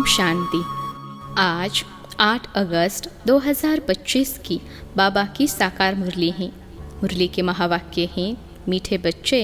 ओम शांति। आज 8 अगस्त 2025 की बाबा की साकार मुरली है। मुरली के महावाक्य हैं, मीठे बच्चे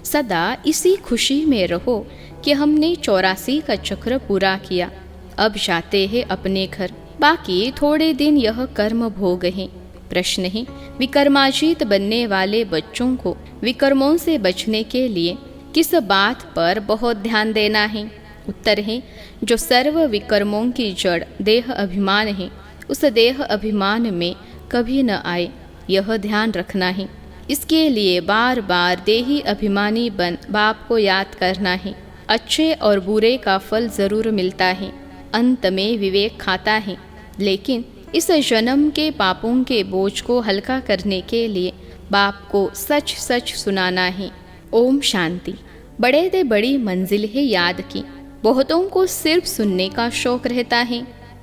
सदा इसी खुशी में रहो कि हमने 84 का चक्र पूरा किया। अब जाते हैं अपने घर, बाकी थोड़े दिन यह कर्म भोग हैं। प्रश्न है, विकर्माजीत बनने वाले बच्चों को विकर्मों से बचने के लिए किस बात पर बहुत ध्यान देना है? उत्तर है, जो सर्व विकर्मों की जड़ देह अभिमान है, उस देह अभिमान में कभी न आए, यह ध्यान रखना है। इसके लिए बार बार देही अभिमानी बन बाप को याद करना है। अच्छे और बुरे का फल जरूर मिलता है, अंत में विवेक खाता है। लेकिन इस जन्म के पापों के बोझ को हल्का करने के लिए बाप को सच सच सुनाना है। ओम शांति। बड़े से बड़ी मंजिल है याद की। बहुतों को सिर्फ सुनने का शौक रहता है,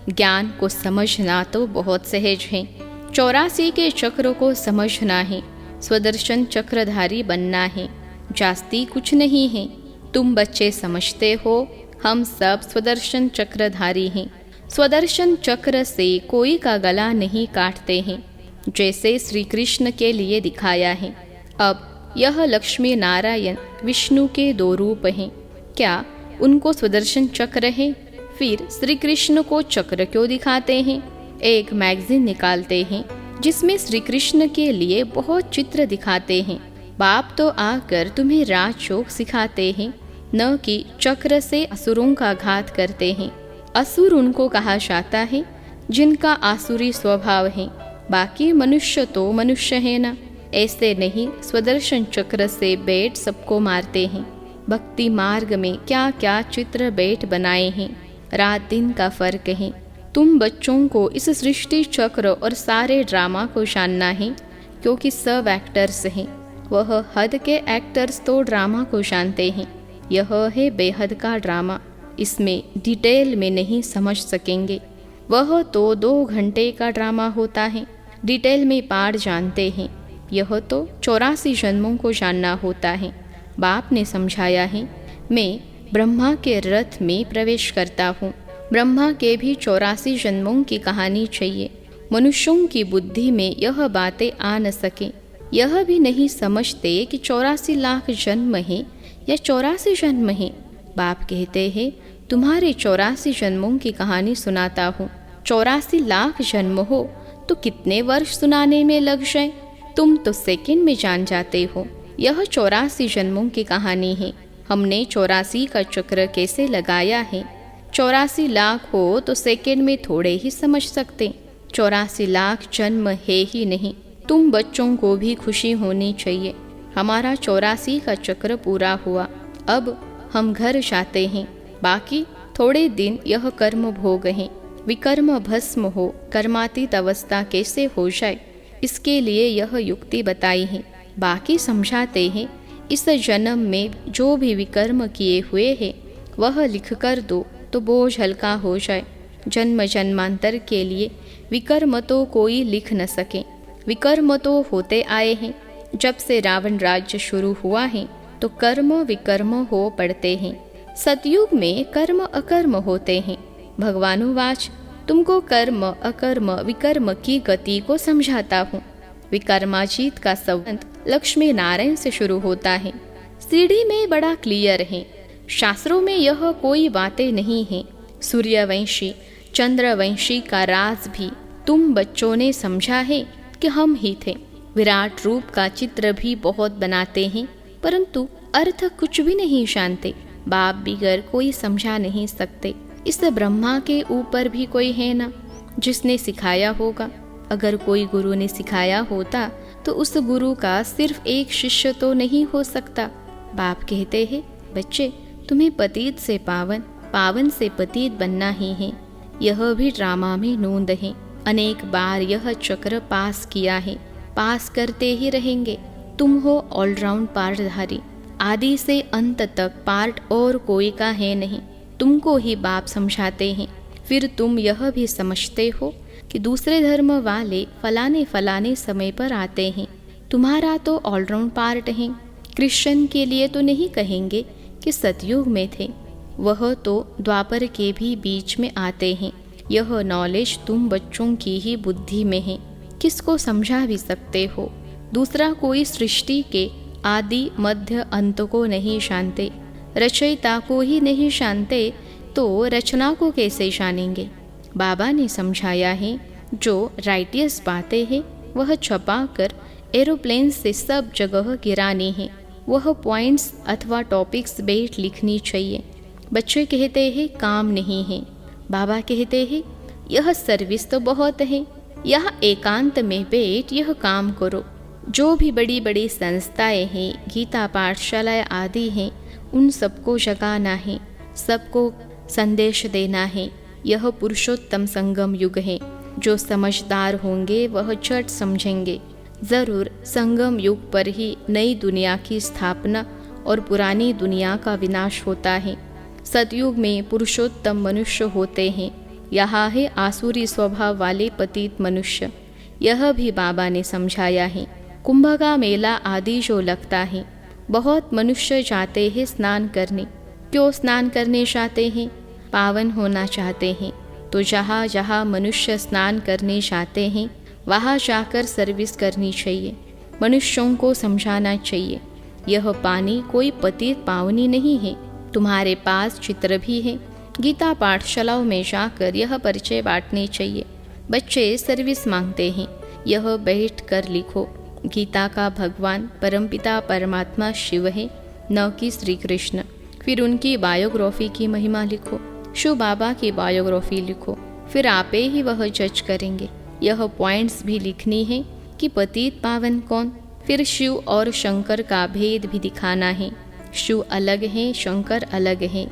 ज्ञान को समझना तो बहुत सहज है। 84 के चक्र को समझना है, स्वदर्शन चक्रधारी बनना है, जास्ती कुछ नहीं है। तुम बच्चे समझते हो, हम सब स्वदर्शन चक्रधारी हैं। स्वदर्शन चक्र से कोई का गला नहीं काटते हैं, जैसे श्री कृष्ण के लिए दिखाया है। अब यह लक्ष्मी नारायण विष्णु के 2 रूप हैं। क्या उनको स्वदर्शन चक्र है? फिर श्री कृष्ण को चक्र क्यों दिखाते हैं? एक मैगजीन निकालते हैं जिसमें श्री कृष्ण के लिए बहुत चित्र दिखाते हैं। बाप तो आकर तुम्हें राजयोग सिखाते हैं, न कि चक्र से असुरों का घात करते हैं। असुर उनको कहा जाता है जिनका आसुरी स्वभाव है, बाकी मनुष्य तो मनुष्य है ना। ऐसे नहीं, स्वदर्शन चक्र से बैठ सबको मारते हैं। भक्ति मार्ग में क्या क्या चित्र बैठ बनाए हैं, रात दिन का फर्क है। तुम बच्चों को इस सृष्टि चक्र और सारे ड्रामा को जानना है, क्योंकि सब एक्टर्स हैं। वह हद के एक्टर्स तो ड्रामा को जानते हैं। यह है बेहद का ड्रामा, इसमें डिटेल में नहीं समझ सकेंगे। वह तो 2 घंटे का ड्रामा होता है, डिटेल में पाठ जानते हैं। यह तो 84 जन्मों को जानना होता है। बाप ने समझाया है, मैं ब्रह्मा के रथ में प्रवेश करता हूँ। ब्रह्मा के भी 84 जन्मों की कहानी चाहिए। मनुष्यों की बुद्धि में यह बातें आ न सके। यह भी नहीं समझते कि 84 लाख जन्म है या 84 जन्म है। बाप कहते हैं, तुम्हारे 84 जन्मों की कहानी सुनाता हूँ। 84 लाख जन्म हो तो कितने वर्ष सुनाने में लग जाए? तुम तो सेकंड में जान जाते हो। यह 84 जन्मों की कहानी है। हमने 84 का चक्र कैसे लगाया है। 84 लाख हो तो सेकंड में थोड़े ही समझ सकते। 84 लाख जन्म है ही नहीं। तुम बच्चों को भी खुशी होनी चाहिए। हमारा 84 का चक्र पूरा हुआ। अब हम घर जाते हैं, बाकी थोड़े दिन यह कर्म भोग हैं। विकर्म भस्म हो, कर्मातीत अवस्था कैसे हो जाए, इसके लिए यह युक्ति बताई है। बाकी समझाते हैं, इस जन्म में जो भी विकर्म किए हुए हैं वह लिख कर दो तो बोझ हल्का हो जाए। जन्म जन्मांतर के लिए विकर्म तो कोई लिख न सके। विकर्म तो होते आए हैं। जब से रावण राज्य शुरू हुआ है तो कर्म विकर्म हो पड़ते हैं। सतयुग में कर्म अकर्म होते हैं। भगवानुवाच, तुमको कर्म अकर्म विकर्म की गति को समझाता हूँ। विकर्माजीत का संबंध लक्ष्मी नारायण से शुरू होता है। सीढ़ी में बड़ा क्लियर है। शास्त्रों में यह कोई बातें नहीं है। सूर्यवंशी चंद्रवंशी का राज भी तुम बच्चों ने समझा है कि हम ही थे। विराट रूप का चित्र भी बहुत बनाते हैं, परंतु अर्थ कुछ भी नहीं जानते। बाप बिगर कोई समझा नहीं सकते। इस ब्रह्मा के ऊपर भी कोई है ना जिसने सिखाया होगा। अगर कोई गुरु ने सिखाया होता तो उस गुरु का सिर्फ एक शिष्य तो नहीं हो सकता। बाप कहते हैं, बच्चे तुम्हें पतित से पावन, पावन से पतित बनना ही है। यह भी ड्रामा में नोंद है। अनेक बार यह चक्र पास किया है, पास करते ही रहेंगे। तुम हो ऑलराउंड पार्टधारी। आदि से अंत तक पार्ट और कोई का है नहीं। तुमको ही बाप समझाते हैं। फिर तुम यह भी समझते हो कि दूसरे धर्म वाले फलाने फलाने समय पर आते हैं। तुम्हारा तो ऑलराउंड पार्ट है। क्रिश्चियन के लिए तो नहीं कहेंगे कि सतयुग में थे। वह तो द्वापर के भी बीच में आते हैं। यह नॉलेज तुम बच्चों की ही बुद्धि में है, किसको समझा भी सकते हो। दूसरा कोई सृष्टि के आदि मध्य अंत को नहीं जानते, रचयिता को ही नहीं जानते तो रचना को कैसे जानेंगे। बाबा ने समझाया है, जो राइटियस बातें हैं वह छपा कर एरोप्लेन से सब जगह गिरानी है। वह पॉइंट्स अथवा टॉपिक्स बैठ लिखनी चाहिए। बच्चे कहते हैं काम नहीं है, बाबा कहते हैं यह सर्विस तो बहुत है, यह एकांत में बैठ यह काम करो। जो भी बड़ी बड़ी संस्थाएं हैं, गीता पाठशालाएं आदि हैं, उन सबको जगाना है, सबको संदेश देना है। यह पुरुषोत्तम संगम युग है। जो समझदार होंगे वह झट समझेंगे। ज़रूर संगम युग पर ही नई दुनिया की स्थापना और पुरानी दुनिया का विनाश होता है। सतयुग में पुरुषोत्तम मनुष्य होते हैं, यहाँ है आसुरी स्वभाव वाले पतित मनुष्य। यह भी बाबा ने समझाया है। कुंभ का मेला आदि जो लगता है, बहुत मनुष्य जाते हैं स्नान करने। क्यों स्नान करने जाते हैं? पावन होना चाहते हैं। तो जहाँ जहाँ मनुष्य स्नान करने जाते हैं वहाँ जाकर सर्विस करनी चाहिए। मनुष्यों को समझाना चाहिए, यह पानी कोई पतित पावनी नहीं है। तुम्हारे पास चित्र भी है, गीता पाठशालाओं में जाकर यह परिचय बांटने चाहिए। बच्चे सर्विस मांगते हैं, यह बैठ कर लिखो। गीता का भगवान परमपिता परमात्मा शिव है, न कि श्री कृष्ण। फिर उनकी बायोग्राफी की महिमा लिखो, शिव बाबा की बायोग्राफी लिखो, फिर आपे ही वह जज करेंगे। यह पॉइंट्स भी लिखनी है कि पतित पावन कौन। फिर शिव और शंकर का भेद भी दिखाना है। शिव अलग है, शंकर अलग है,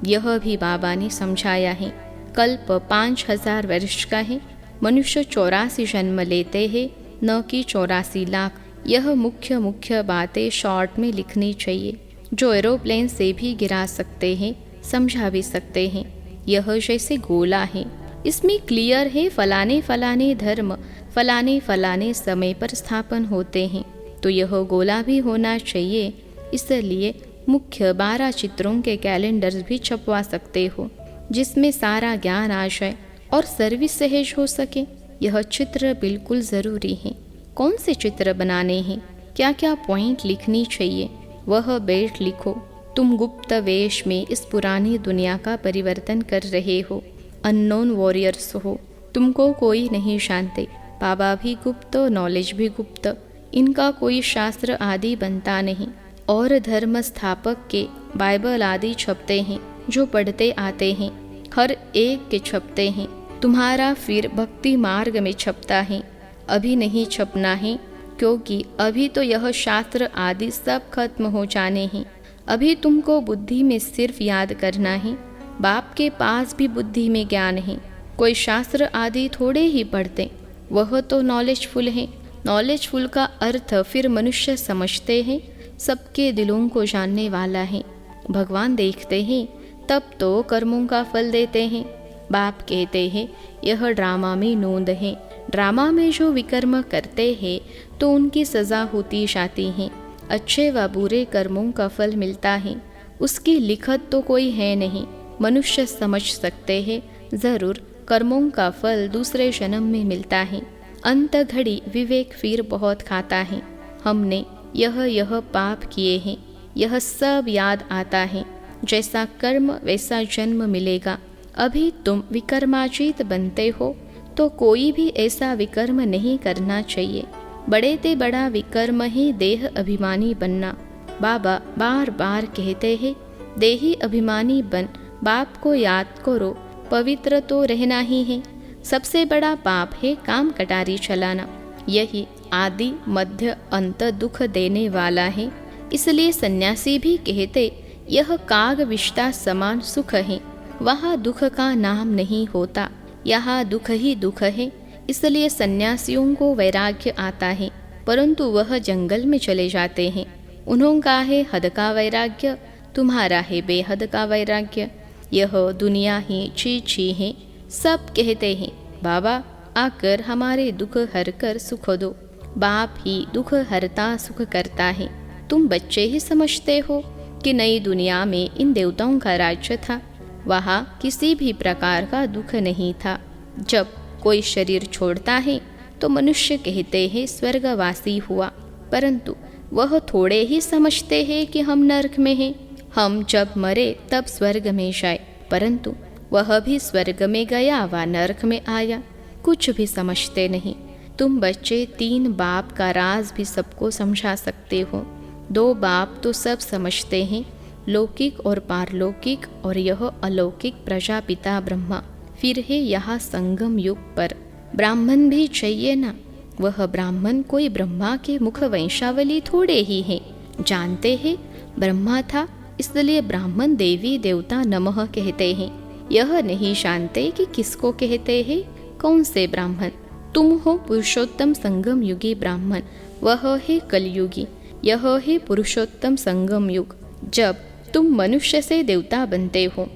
यह भी बाबा ने समझाया है। कल्प 5000 वर्ष का है। मनुष्य 84 जन्म लेते हैं, न कि 84 लाख। यह मुख्य मुख्य बातें शॉर्ट में लिखनी चाहिए, जो एरोप्लेन से भी गिरा सकते हैं, समझा भी सकते हैं। यह जैसे गोला है, इसमें क्लियर है फलाने फलाने धर्म फलाने फलाने समय पर स्थापन होते हैं, तो यह गोला भी होना चाहिए। इसलिए मुख्य 12 चित्रों के कैलेंडर्स भी छपवा सकते हो, जिसमें सारा ज्ञान आ जाए और सर्विस सहज हो सके। यह चित्र बिल्कुल ज़रूरी है। कौन से चित्र बनाने हैं, क्या क्या पॉइंट लिखनी चाहिए, वह बैठ लिखो। तुम गुप्त वेश में इस पुरानी दुनिया का परिवर्तन कर रहे हो। अननोन वॉरियर्स हो, तुमको कोई नहीं जानते। बाबा भी गुप्त, नॉलेज भी गुप्त। इनका कोई शास्त्र आदि बनता नहीं। और धर्म स्थापक के बाइबल आदि छपते हैं, जो पढ़ते आते हैं, हर एक के छपते हैं। तुम्हारा फिर भक्ति मार्ग में छपता है, अभी नहीं छपना है, क्योंकि अभी तो यह शास्त्र आदि सब खत्म हो जाने हैं। अभी तुमको बुद्धि में सिर्फ याद करना है। बाप के पास भी बुद्धि में ज्ञान है, कोई शास्त्र आदि थोड़े ही पढ़ते, वह तो नॉलेजफुल है। नॉलेजफुल का अर्थ फिर मनुष्य समझते हैं, सबके दिलों को जानने वाला है। भगवान देखते हैं, तब तो कर्मों का फल देते हैं। बाप कहते हैं यह ड्रामा में नोंद है। ड्रामा में जो विकर्म करते हैं तो उनकी सज़ा होती जाती है। अच्छे व बुरे कर्मों का फल मिलता है, उसकी लिखत तो कोई है नहीं। मनुष्य समझ सकते हैं, ज़रूर कर्मों का फल दूसरे जन्म में मिलता है। अंत घड़ी विवेक फिर बहुत खाता है। हमने यह पाप किए हैं, यह सब याद आता है। जैसा कर्म वैसा जन्म मिलेगा। अभी तुम विकर्माजीत बनते हो, तो कोई भी ऐसा विकर्म नहीं करना चाहिए। बड़े ते बड़ा विकर्म ही देह अभिमानी बनना। बाबा बार बार कहते हैं, देही अभिमानी बन, बाप को याद करो, पवित्र तो रहना ही है। सबसे बड़ा पाप है काम कटारी चलाना, यही आदि मध्य अंत दुख देने वाला है। इसलिए सन्यासी भी कहते, यह काग विष्टा समान सुख है। वहाँ दुख का नाम नहीं होता, यहाँ दुख ही दुख है। इसलिए सन्यासियों को वैराग्य आता है, परंतु वह जंगल में चले जाते हैं। उन्होंका है हद का वैराग्य, तुम्हारा है बेहद का वैराग्य। यह दुनिया ही छी है। सब कहते हैं, बाबा आकर हमारे दुख हर कर सुख दो। बाप ही दुख हरता सुख करता है। तुम बच्चे ही समझते हो, कि नई दुनिया में इन देवताओं का राज्य था। वहाँ किसी भी प्रकार का दुख नहीं था। जब कोई शरीर छोड़ता है तो मनुष्य कहते हैं स्वर्गवासी हुआ, परंतु वह थोड़े ही समझते हैं कि हम नरक में हैं। हम जब मरे तब स्वर्ग में जाए, परंतु वह भी स्वर्ग में गया व नरक में आया, कुछ भी समझते नहीं। तुम बच्चे 3 बाप का राज भी सबको समझा सकते हो। 2 बाप तो सब समझते हैं, लौकिक और पारलौकिक, और यह अलौकिक प्रजापिता ब्रह्मा। फिर है यहाँ संगम युग पर ब्राह्मण भी चाहिए ना। वह ब्राह्मण कोई ब्रह्मा के मुख वंशावली थोड़े ही हैं। जानते हैं ब्रह्मा था, इसलिए ब्राह्मण देवी देवता नमः कहते हैं। यह नहीं जानते कि किसको कहते हैं, कौन से ब्राह्मण। तुम हो पुरुषोत्तम संगम युगी ब्राह्मण, वह है कलयुगी। यह है पुरुषोत्तम संगम युग, जब तुम मनुष्य से देवता बनते हो।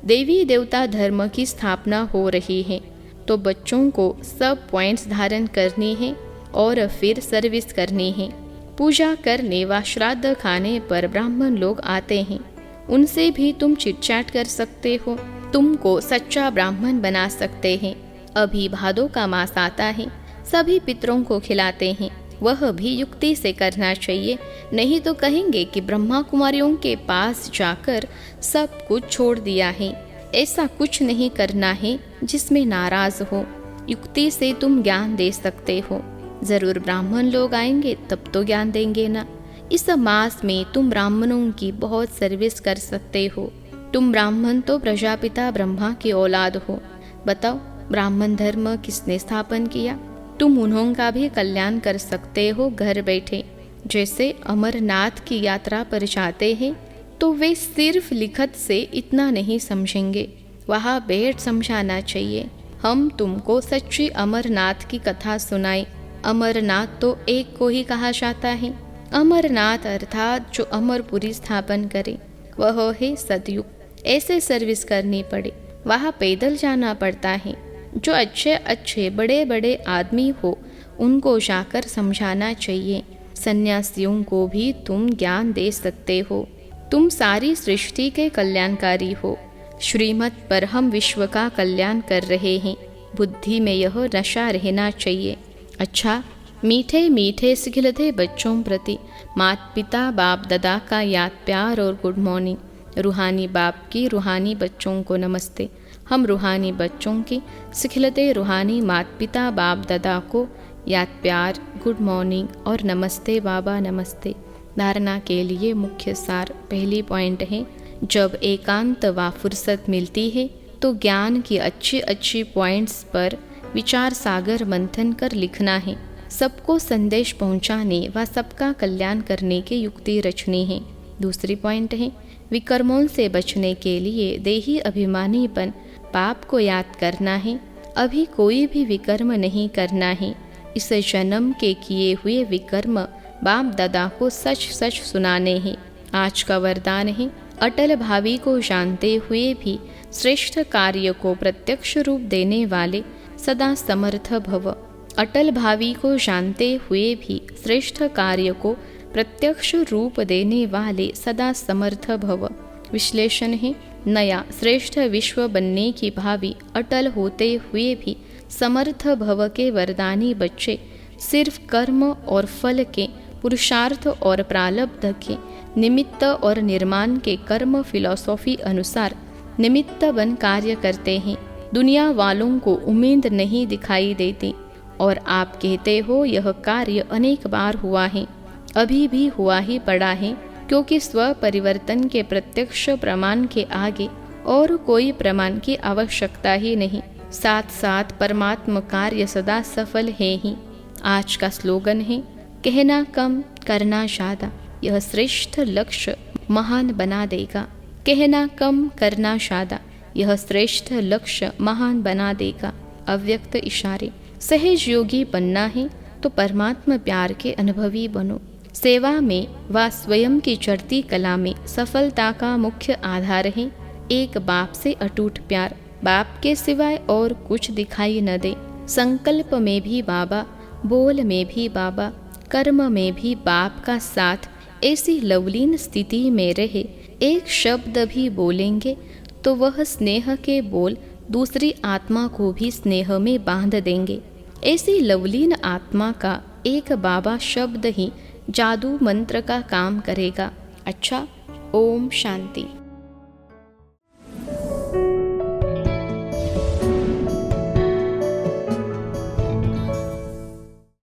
देवी देवता धर्म की स्थापना हो रही है, तो बच्चों को सब पॉइंट्स धारण करनी है और फिर सर्विस करनी है। पूजा करने व श्राद्ध खाने पर ब्राह्मण लोग आते हैं, उनसे भी तुम चिटचाट कर सकते हो, तुमको सच्चा ब्राह्मण बना सकते हैं। अभी भादों का मास आता है, सभी पितरों को खिलाते हैं, वह भी युक्ति से करना चाहिए, नहीं तो कहेंगे कि ब्रह्मा कुमारियों के पास जाकर सब कुछ छोड़ दिया है। ऐसा कुछ नहीं करना है जिसमें नाराज हो। युक्ति से तुम ज्ञान दे सकते हो। जरूर ब्राह्मण लोग आएंगे तब तो ज्ञान देंगे ना। इस मास में तुम ब्राह्मणों की बहुत सर्विस कर सकते हो। तुम ब्राह्मण तो प्रजापिता ब्रह्मा की औलाद हो। बताओ ब्राह्मण धर्म किसने स्थापन किया? तुम उन्हों का भी कल्याण कर सकते हो घर बैठे। जैसे अमरनाथ की यात्रा पर जाते हैं तो वे सिर्फ लिखत से इतना नहीं समझेंगे, वहाँ बैठ समझाना चाहिए। हम तुमको सच्ची अमरनाथ की कथा सुनाई। अमरनाथ तो एक को ही कहा जाता है। अमरनाथ अर्थात जो अमरपुरी स्थापन करे, वह है सतयुग। ऐसे सर्विस करनी पड़े, वहाँ पैदल जाना पड़ता है। जो अच्छे अच्छे बड़े बड़े आदमी हो उनको जाकर समझाना चाहिए। सन्यासियों को भी तुम ज्ञान दे सकते हो। तुम सारी सृष्टि के कल्याणकारी हो। श्रीमत पर हम विश्व का कल्याण कर रहे हैं। बुद्धि में यह नशा रहना चाहिए। अच्छा, मीठे मीठे सिखिलते बच्चों प्रति माता पिता बाप दादा का याद प्यार और गुड मॉर्निंग। रूहानी बाप की रूहानी बच्चों को नमस्ते। हम रूहानी बच्चों की सिखिलते रूहानी माता पिता बाप दादा को याद प्यार, गुड मॉर्निंग और नमस्ते बाबा नमस्ते। धारणा के लिए मुख्य सार। पहली पॉइंट है, जब एकांत व फुर्सत मिलती है तो ज्ञान की अच्छी अच्छी पॉइंट्स पर विचार सागर मंथन कर लिखना है। सबको संदेश पहुंचाने व सबका कल्याण करने की युक्ति रचनी है। दूसरी पॉइंट है, विकर्मों से बचने के लिए देही अभिमानीपन पाप को याद करना है। अभी कोई भी विकर्म नहीं करना है। इस जन्म के किए हुए विकर्म बाप दादा को सच सच सुनाने हैं। आज का वरदान है, अटल भावी को जानते हुए भी श्रेष्ठ कार्य को प्रत्यक्ष रूप देने वाले सदा समर्थ भव। अटल भावी को जानते हुए भी श्रेष्ठ कार्य को प्रत्यक्ष रूप देने वाले सदा समर्थ भव। विश्लेषण है, नया श्रेष्ठ विश्व बनने की भावी अटल होते हुए भी समर्थ भव के वरदानी बच्चे सिर्फ कर्म और फल के, पुरुषार्थ और प्रारब्ध के, निमित्त और निर्माण के कर्म फिलॉसफी अनुसार निमित्त बन कार्य करते हैं। दुनिया वालों को उम्मीद नहीं दिखाई देती और आप कहते हो यह कार्य अनेक बार हुआ है, अभी भी हुआ ही पड़ा है, क्योंकि स्व परिवर्तन के प्रत्यक्ष प्रमाण के आगे और कोई प्रमाण की आवश्यकता ही नहीं। साथ साथ परमात्म कार्य सदा सफल है ही। आज का स्लोगन है, कहना कम करना ज़्यादा, यह श्रेष्ठ लक्ष्य महान बना देगा। कहना कम करना ज़्यादा, यह श्रेष्ठ लक्ष्य महान बना देगा। अव्यक्त इशारे। सहज योगी बनना है तो परमात्मा प्यार के अनुभवी बनो। सेवा में व स्वयं की चढ़ती कला में सफलता का मुख्य आधार है एक बाप से अटूट प्यार। बाप के सिवाय और कुछ दिखाई न दे। संकल्प में भी बाबा, बोल में भी बाबा, कर्म में भी बाप का साथ ऐसी लवलीन स्थिति में रहे, एक शब्द भी बोलेंगे तो वह स्नेह के बोल दूसरी आत्मा को भी स्नेह में बांध देंगे। ऐसी लवलीन आत्मा का एक बाबा शब्द ही जादू मंत्र का काम करेगा। अच्छा, ओम शांति।